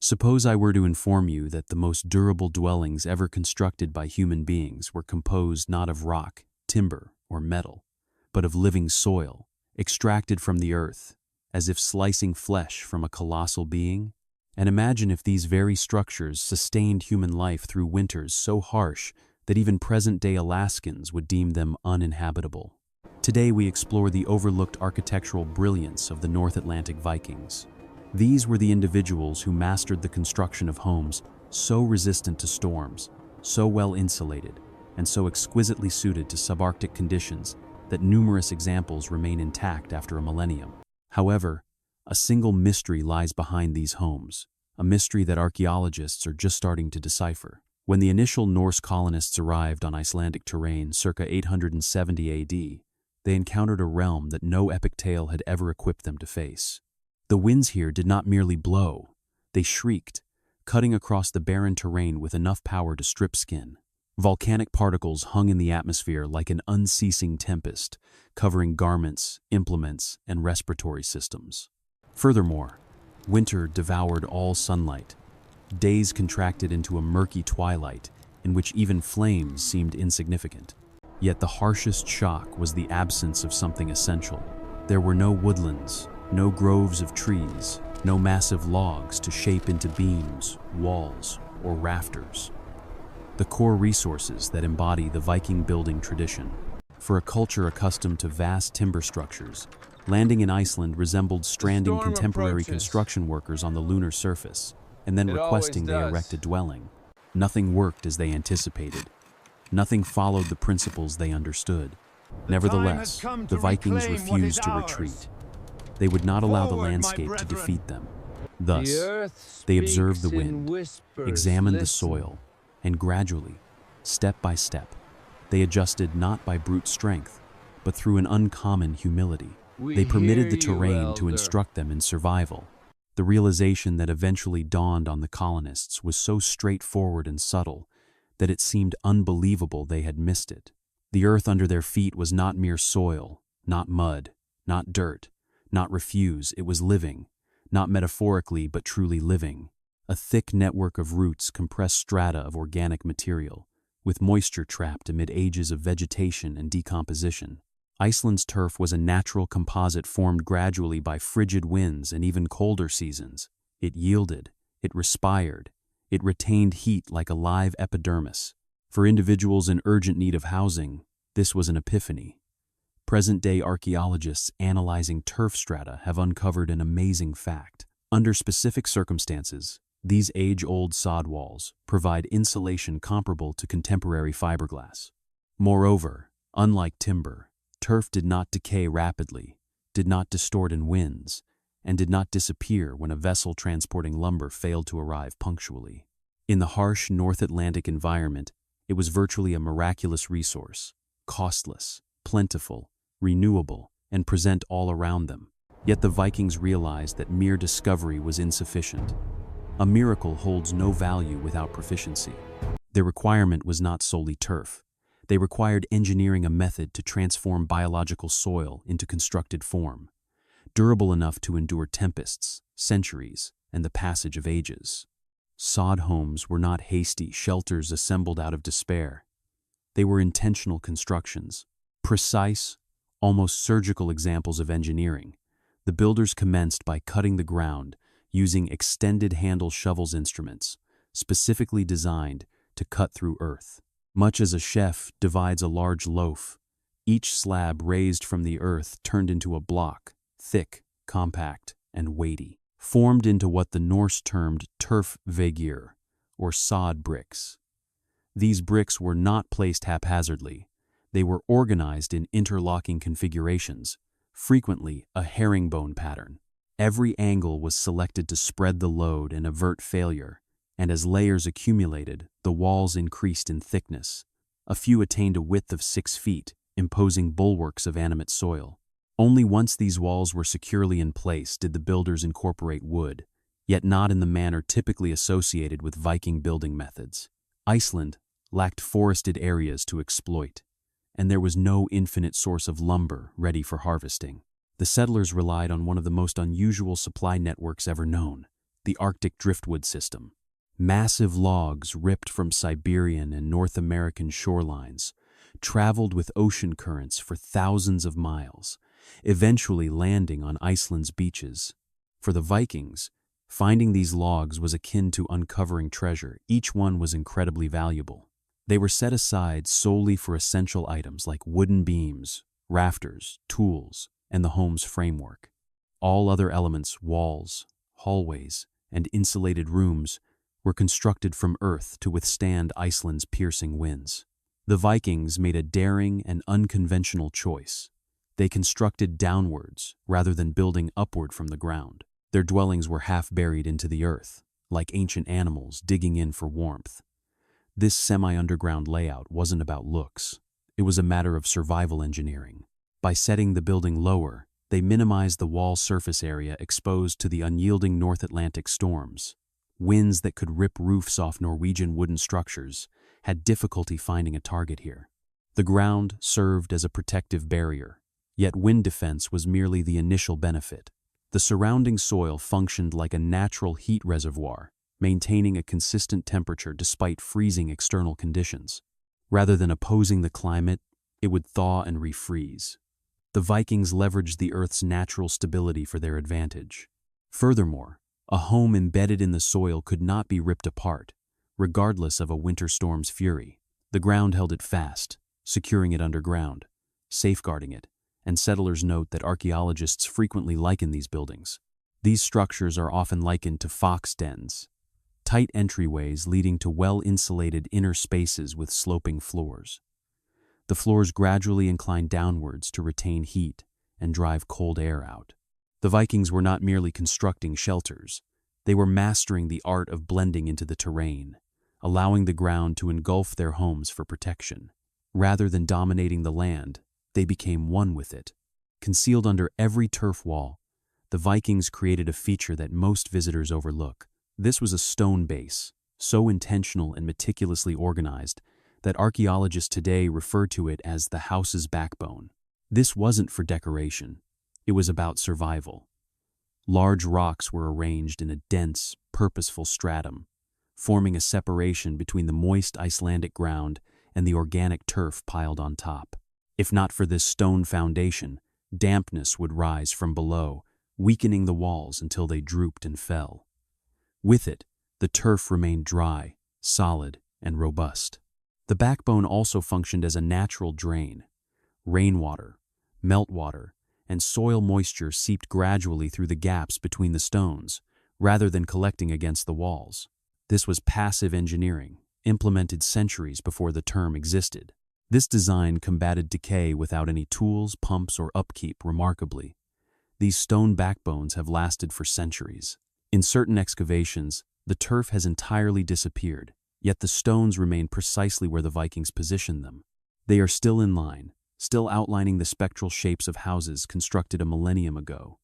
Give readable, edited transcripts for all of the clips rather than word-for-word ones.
Suppose I were to inform you that the most durable dwellings ever constructed by human beings were composed not of rock, timber, or metal, but of living soil, extracted from the earth, as if slicing flesh from a colossal being? And imagine if these very structures sustained human life through winters so harsh that even present-day Alaskans would deem them uninhabitable. Today we explore the overlooked architectural brilliance of the North Atlantic Vikings. These were the individuals who mastered the construction of homes so resistant to storms, so well insulated, and so exquisitely suited to subarctic conditions that numerous examples remain intact after a millennium. However, a single mystery lies behind these homes, a mystery that archaeologists are just starting to decipher. When the initial Norse colonists arrived on Icelandic terrain circa 870 AD, they encountered a realm that no epic tale had ever equipped them to face. The winds here did not merely blow, they shrieked, cutting across the barren terrain with enough power to strip skin. Volcanic particles hung in the atmosphere like an unceasing tempest, covering garments, implements, and respiratory systems. Furthermore, winter devoured all sunlight. Days contracted into a murky twilight in which even flames seemed insignificant. Yet the harshest shock was the absence of something essential. There were no woodlands, no groves of trees, no massive logs to shape into beams, walls, or rafters. The core resources that embody the Viking building tradition. For a culture accustomed to vast timber structures, landing in Iceland resembled stranding contemporary construction workers on the lunar surface, and then requesting they erect a dwelling. Nothing worked as they anticipated. Nothing followed the principles they understood. Nevertheless, the Vikings refused to retreat. They would not allow the landscape to defeat them. Thus, they observed the wind, examined the soil, and gradually, step by step, they adjusted not by brute strength, but through an uncommon humility. They permitted the terrain to instruct them in survival. The realization that eventually dawned on the colonists was so straightforward and subtle that it seemed unbelievable they had missed it. The earth under their feet was not mere soil, not mud, not dirt, not refuse. It was living, not metaphorically but truly living. A thick network of roots compressed strata of organic material, with moisture trapped amid ages of vegetation and decomposition. Iceland's turf was a natural composite formed gradually by frigid winds and even colder seasons. It yielded, it respired, it retained heat like a live epidermis. For individuals in urgent need of housing, this was an epiphany. Present-day archaeologists analyzing turf strata have uncovered an amazing fact. Under specific circumstances, these age-old sod walls provide insulation comparable to contemporary fiberglass. Moreover, unlike timber, turf did not decay rapidly, did not distort in winds, and did not disappear when a vessel transporting lumber failed to arrive punctually. In the harsh North Atlantic environment, it was virtually a miraculous resource, costless, plentiful, renewable, and present all around them. Yet the Vikings realized that mere discovery was insufficient. A miracle holds no value without proficiency. Their requirement was not solely turf. They required engineering a method to transform biological soil into constructed form, durable enough to endure tempests, centuries, and the passage of ages. Sod homes were not hasty shelters assembled out of despair. They were intentional constructions, precise, almost surgical examples of engineering. The builders commenced by cutting the ground using extended handle shovels instruments, specifically designed to cut through earth. Much as a chef divides a large loaf, each slab raised from the earth turned into a block, thick, compact, and weighty, formed into what the Norse termed turf veggir, or sod bricks. These bricks were not placed haphazardly. They were organized in interlocking configurations, frequently a herringbone pattern. Every angle was selected to spread the load and avert failure, and as layers accumulated, the walls increased in thickness. A few attained a width of 6 feet, imposing bulwarks of animate soil. Only once these walls were securely in place did the builders incorporate wood, yet not in the manner typically associated with Viking building methods. Iceland lacked forested areas to exploit, and there was no infinite source of lumber ready for harvesting. The settlers relied on one of the most unusual supply networks ever known, the Arctic driftwood system. Massive logs ripped from Siberian and North American shorelines traveled with ocean currents for thousands of miles, eventually landing on Iceland's beaches. For the Vikings, finding these logs was akin to uncovering treasure. Each one was incredibly valuable. They were set aside solely for essential items like wooden beams, rafters, tools, and the home's framework. All other elements, walls, hallways, and insulated rooms, were constructed from earth to withstand Iceland's piercing winds. The Vikings made a daring and unconventional choice. They constructed downwards rather than building upward from the ground. Their dwellings were half buried into the earth, like ancient animals digging in for warmth. This semi-underground layout wasn't about looks. It was a matter of survival engineering. By setting the building lower, they minimized the wall surface area exposed to the unyielding North Atlantic storms. Winds that could rip roofs off Norwegian wooden structures had difficulty finding a target here. The ground served as a protective barrier, yet wind defense was merely the initial benefit. The surrounding soil functioned like a natural heat reservoir, maintaining a consistent temperature despite freezing external conditions. Rather than opposing the climate, it would thaw and refreeze. The Vikings leveraged the Earth's natural stability for their advantage. Furthermore, a home embedded in the soil could not be ripped apart, regardless of a winter storm's fury. The ground held it fast, securing it underground, safeguarding it, and settlers note that archaeologists frequently liken these buildings. These structures are often likened to fox dens, tight entryways leading to well-insulated inner spaces with sloping floors. The floors gradually incline downwards to retain heat and drive cold air out. The Vikings were not merely constructing shelters, they were mastering the art of blending into the terrain, allowing the ground to engulf their homes for protection. Rather than dominating the land, they became one with it. Concealed under every turf wall, the Vikings created a feature that most visitors overlook. This was a stone base, so intentional and meticulously organized that archaeologists today refer to it as the house's backbone. This wasn't for decoration. It was about survival. Large rocks were arranged in a dense, purposeful stratum, forming a separation between the moist Icelandic ground and the organic turf piled on top. If not for this stone foundation, dampness would rise from below, weakening the walls until they drooped and fell. With it, the turf remained dry, solid, and robust. The backbone also functioned as a natural drain. Rainwater, meltwater, and soil moisture seeped gradually through the gaps between the stones, rather than collecting against the walls. This was passive engineering, implemented centuries before the term existed. This design combated decay without any tools, pumps, or upkeep. Remarkably, these stone backbones have lasted for centuries. In certain excavations, the turf has entirely disappeared, yet the stones remain precisely where the Vikings positioned them. They are still in line, still outlining the spectral shapes of houses constructed a millennium ago.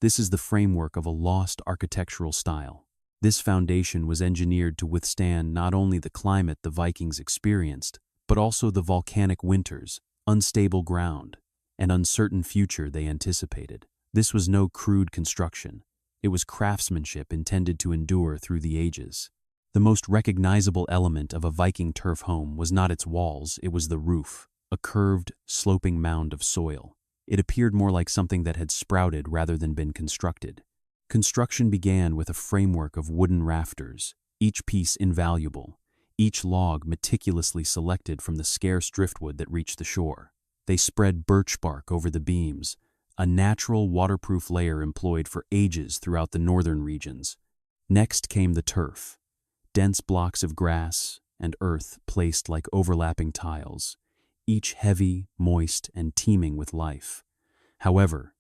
This is the framework of a lost architectural style. This foundation was engineered to withstand not only the climate the Vikings experienced, but also the volcanic winters, unstable ground, and uncertain future they anticipated. This was no crude construction. It was craftsmanship intended to endure through the ages. The most recognizable element of a Viking turf home was not its walls, it was the roof, a curved, sloping mound of soil. It appeared more like something that had sprouted rather than been constructed. Construction began with a framework of wooden rafters, each piece invaluable, each log meticulously selected from the scarce driftwood that reached the shore. They spread birch bark over the beams, a natural waterproof layer employed for ages throughout the northern regions. Next came the turf, dense blocks of grass and earth placed like overlapping tiles, each heavy, moist, and teeming with life. However,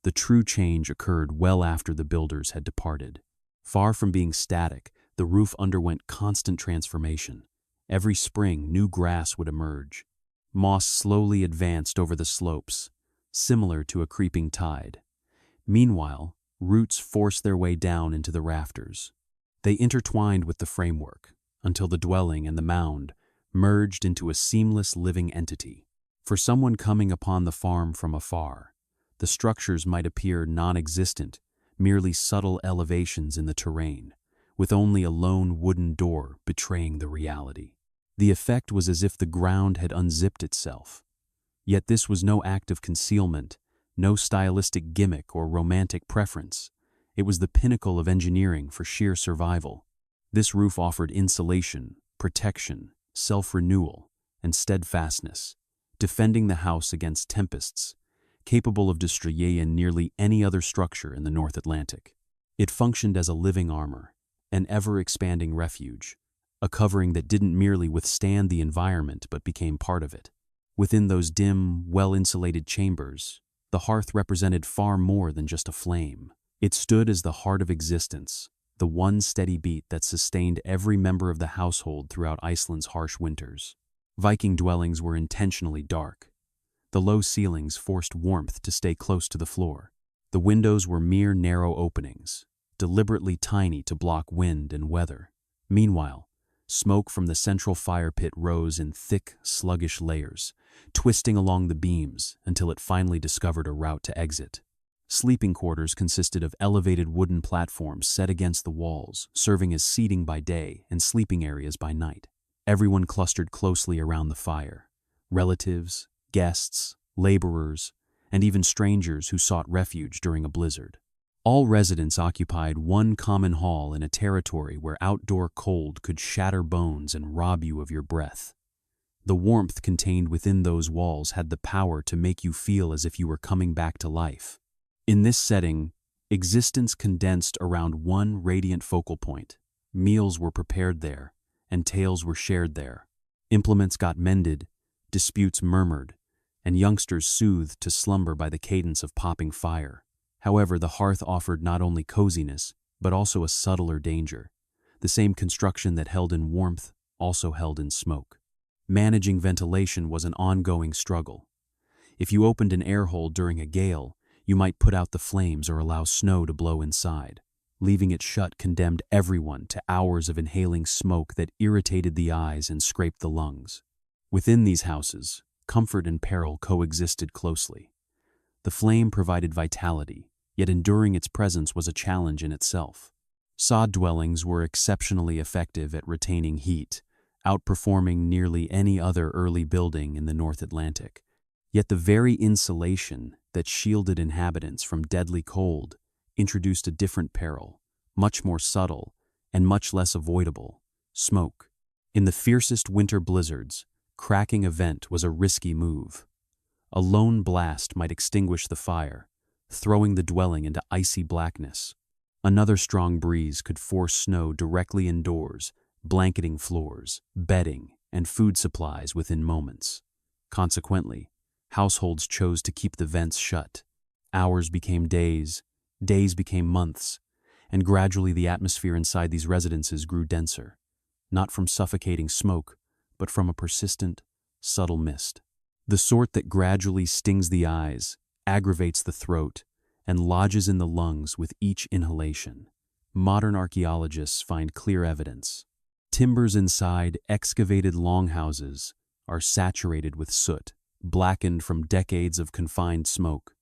the true change occurred well after the builders had departed. Far from being static, the roof underwent constant transformation. Every spring, new grass would emerge. Moss slowly advanced over the slopes, similar to a creeping tide. Meanwhile, roots forced their way down into the rafters. They intertwined with the framework until the dwelling and the mound merged into a seamless living entity. For someone coming upon the farm from afar, the structures might appear non-existent, merely subtle elevations in the terrain, with only a lone wooden door betraying the reality. The effect was as if the ground had unzipped itself. Yet this was no act of concealment, no stylistic gimmick or romantic preference. It was the pinnacle of engineering for sheer survival. This roof offered insulation, protection, self-renewal, and steadfastness, defending the house against tempests, capable of destroying nearly any other structure in the North Atlantic. It functioned as a living armor, an ever-expanding refuge, a covering that didn't merely withstand the environment but became part of it. Within those dim, well-insulated chambers, the hearth represented far more than just a flame. It stood as the heart of existence, the one steady beat that sustained every member of the household throughout Iceland's harsh winters. Viking dwellings were intentionally dark. The low ceilings forced warmth to stay close to the floor. The windows were mere narrow openings, deliberately tiny to block wind and weather. Meanwhile, smoke from the central fire pit rose in thick, sluggish layers, twisting along the beams until it finally discovered a route to exit. Sleeping quarters consisted of elevated wooden platforms set against the walls, serving as seating by day and sleeping areas by night. Everyone clustered closely around the fire. Relatives, guests, laborers, and even strangers who sought refuge during a blizzard. All residents occupied one common hall in a territory where outdoor cold could shatter bones and rob you of your breath. The warmth contained within those walls had the power to make you feel as if you were coming back to life. In this setting, existence condensed around one radiant focal point. Meals were prepared there, and tales were shared there. Implements got mended, disputes murmured, and youngsters soothed to slumber by the cadence of popping fire. However, the hearth offered not only coziness, but also a subtler danger. The same construction that held in warmth also held in smoke. Managing ventilation was an ongoing struggle. If you opened an air hole during a gale, you might put out the flames or allow snow to blow inside. Leaving it shut condemned everyone to hours of inhaling smoke that irritated the eyes and scraped the lungs. Within these houses, comfort and peril coexisted closely. The flame provided vitality, yet enduring its presence was a challenge in itself. Sod dwellings were exceptionally effective at retaining heat, outperforming nearly any other early building in the North Atlantic. Yet the very insulation that shielded inhabitants from deadly cold introduced a different peril, much more subtle and much less avoidable: smoke. In the fiercest winter blizzards, cracking a vent was a risky move. A lone blast might extinguish the fire, throwing the dwelling into icy blackness. Another strong breeze could force snow directly indoors, blanketing floors, bedding, and food supplies within moments. Consequently, households chose to keep the vents shut. Hours became days, days became months, and gradually the atmosphere inside these residences grew denser, not from suffocating smoke, but from a persistent, subtle mist. The sort that gradually stings the eyes, aggravates the throat, and lodges in the lungs with each inhalation. Modern archaeologists find clear evidence. Timbers inside excavated longhouses are saturated with soot, blackened from decades of confined smoke,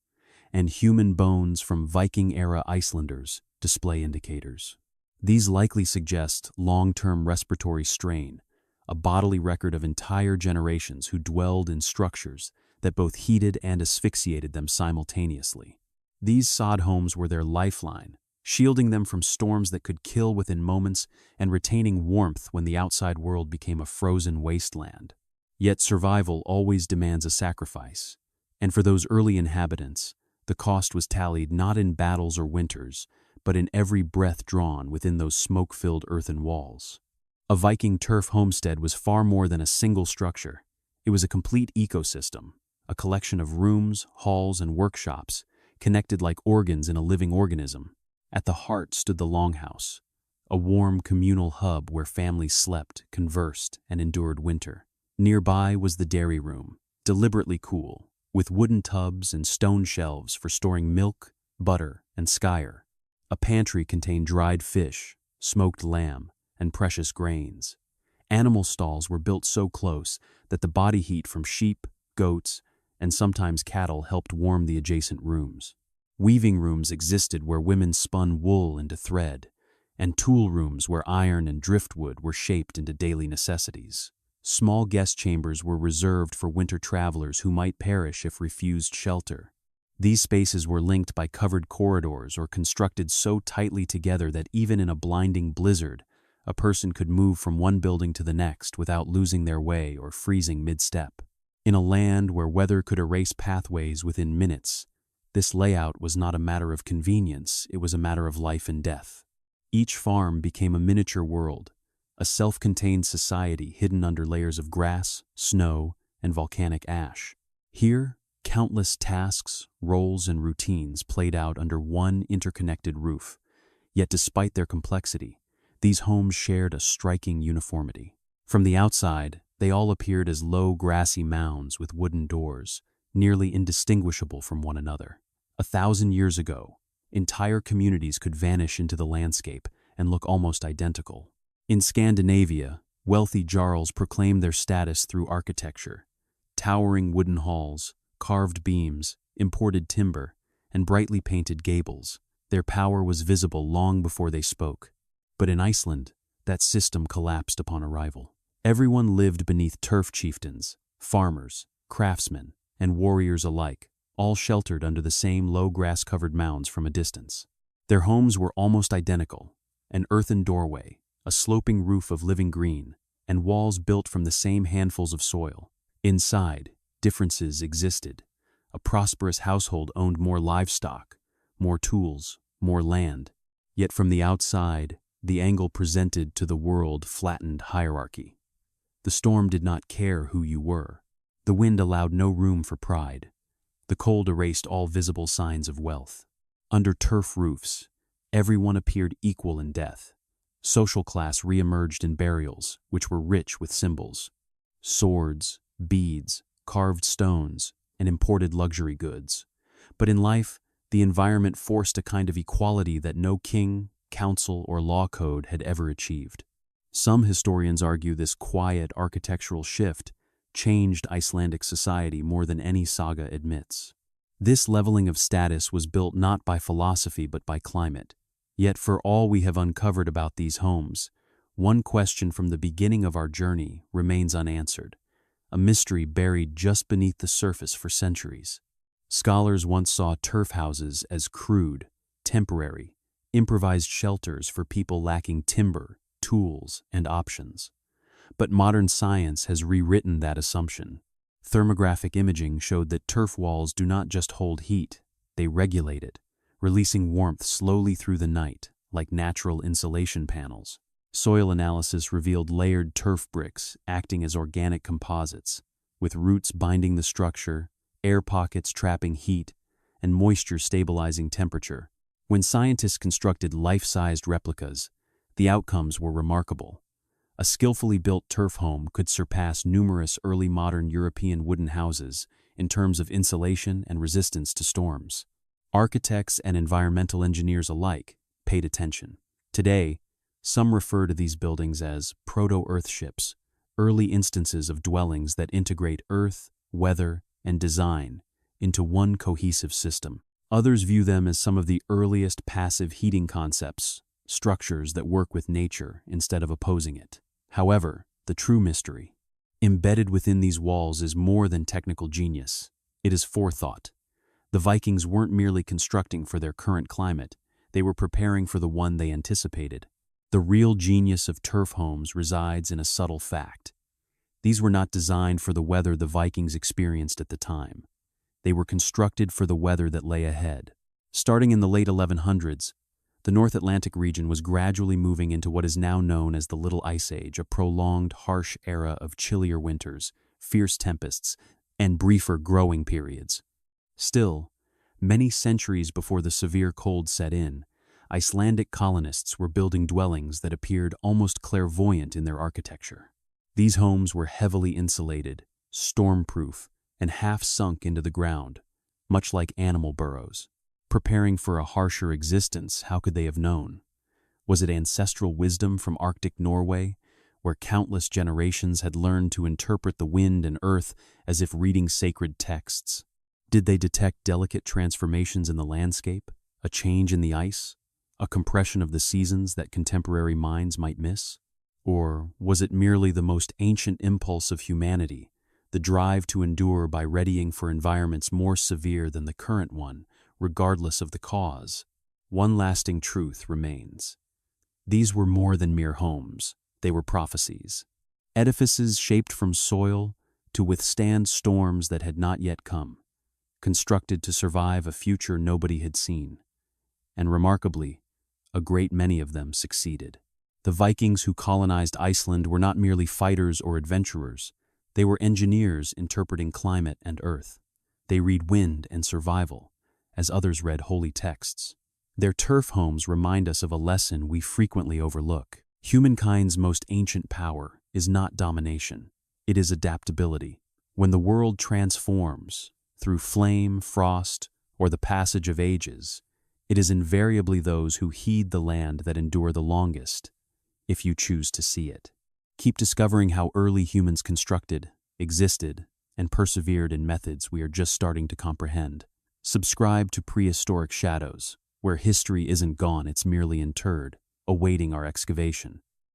and human bones from Viking-era Icelanders display indicators. These likely suggest long-term respiratory strain, a bodily record of entire generations who dwelled in structures that both heated and asphyxiated them simultaneously. These sod homes were their lifeline, shielding them from storms that could kill within moments and retaining warmth when the outside world became a frozen wasteland. Yet survival always demands a sacrifice, and for those early inhabitants, the cost was tallied not in battles or winters, but in every breath drawn within those smoke-filled earthen walls. A Viking turf homestead was far more than a single structure. It was a complete ecosystem, a collection of rooms, halls, and workshops, connected like organs in a living organism. At the heart stood the longhouse, a warm communal hub where families slept, conversed, and endured winter. Nearby was the dairy room, deliberately cool, with wooden tubs and stone shelves for storing milk, butter, and skyr. A pantry contained dried fish, smoked lamb, and precious grains. Animal stalls were built so close that the body heat from sheep, goats, and sometimes cattle helped warm the adjacent rooms. Weaving rooms existed where women spun wool into thread, and tool rooms where iron and driftwood were shaped into daily necessities. Small guest chambers were reserved for winter travelers who might perish if refused shelter. These spaces were linked by covered corridors or constructed so tightly together that even in a blinding blizzard, a person could move from one building to the next without losing their way or freezing mid-step. In a land where weather could erase pathways within minutes, this layout was not a matter of convenience, it was a matter of life and death. Each farm became a miniature world, a self-contained society hidden under layers of grass, snow, and volcanic ash. Here, countless tasks, roles, and routines played out under one interconnected roof. Yet despite their complexity, these homes shared a striking uniformity. From the outside, they all appeared as low grassy mounds with wooden doors, nearly indistinguishable from one another. 1,000 years ago, entire communities could vanish into the landscape and look almost identical. In Scandinavia, wealthy jarls proclaimed their status through architecture. Towering wooden halls, carved beams, imported timber, and brightly painted gables. Their power was visible long before they spoke. But in Iceland, that system collapsed upon arrival. Everyone lived beneath turf chieftains, farmers, craftsmen, and warriors alike, all sheltered under the same low grass-covered mounds from a distance. Their homes were almost identical: an earthen doorway, a sloping roof of living green, and walls built from the same handfuls of soil. Inside, differences existed. A prosperous household owned more livestock, more tools, more land. Yet from the outside, the angle presented to the world flattened hierarchy. The storm did not care who you were. The wind allowed no room for pride. The cold erased all visible signs of wealth. Under turf roofs, everyone appeared equal in death. Social class re-emerged in burials, which were rich with symbols: swords, beads, carved stones, and imported luxury goods. But in life, the environment forced a kind of equality that no king, council, or law code had ever achieved. Some historians argue this quiet architectural shift changed Icelandic society more than any saga admits. This leveling of status was built not by philosophy but by climate. Yet for all we have uncovered about these homes, one question from the beginning of our journey remains unanswered, a mystery buried just beneath the surface for centuries. Scholars once saw turf houses as crude, temporary, improvised shelters for people lacking timber, tools, and options. But modern science has rewritten that assumption. Thermographic imaging showed that turf walls do not just hold heat, they regulate it, releasing warmth slowly through the night, like natural insulation panels. Soil analysis revealed layered turf bricks acting as organic composites, with roots binding the structure, air pockets trapping heat, and moisture stabilizing temperature. When scientists constructed life-sized replicas, the outcomes were remarkable. A skillfully built turf home could surpass numerous early modern European wooden houses in terms of insulation and resistance to storms. Architects and environmental engineers alike paid attention. Today, some refer to these buildings as proto-earthships, early instances of dwellings that integrate earth, weather, and design into one cohesive system. Others view them as some of the earliest passive heating concepts, structures that work with nature instead of opposing it. However, the true mystery embedded within these walls is more than technical genius. It is forethought. The Vikings weren't merely constructing for their current climate, they were preparing for the one they anticipated. The real genius of turf homes resides in a subtle fact. These were not designed for the weather the Vikings experienced at the time. They were constructed for the weather that lay ahead. Starting in the late 1100s, the North Atlantic region was gradually moving into what is now known as the Little Ice Age, a prolonged, harsh era of chillier winters, fierce tempests, and briefer growing periods. Still, many centuries before the severe cold set in, Icelandic colonists were building dwellings that appeared almost clairvoyant in their architecture. These homes were heavily insulated, storm-proof, and half sunk into the ground, much like animal burrows. Preparing for a harsher existence, how could they have known? Was it ancestral wisdom from Arctic Norway, where countless generations had learned to interpret the wind and earth as if reading sacred texts? Did they detect delicate transformations in the landscape, a change in the ice, a compression of the seasons that contemporary minds might miss? Or was it merely the most ancient impulse of humanity, the drive to endure by readying for environments more severe than the current one, regardless of the cause? One lasting truth remains. These were more than mere homes, they were prophecies. Edifices shaped from soil to withstand storms that had not yet come, constructed to survive a future nobody had seen. And remarkably, a great many of them succeeded. The Vikings who colonized Iceland were not merely fighters or adventurers, they were engineers interpreting climate and earth. They read wind and survival, as others read holy texts. Their turf homes remind us of a lesson we frequently overlook. Humankind's most ancient power is not domination, it is adaptability. When the world transforms, through flame, frost, or the passage of ages, it is invariably those who heed the land that endure the longest, if you choose to see it. Keep discovering how early humans constructed, existed, and persevered in methods we are just starting to comprehend. Subscribe to Prehistoric Shadows, where history isn't gone, it's merely interred, awaiting our excavation.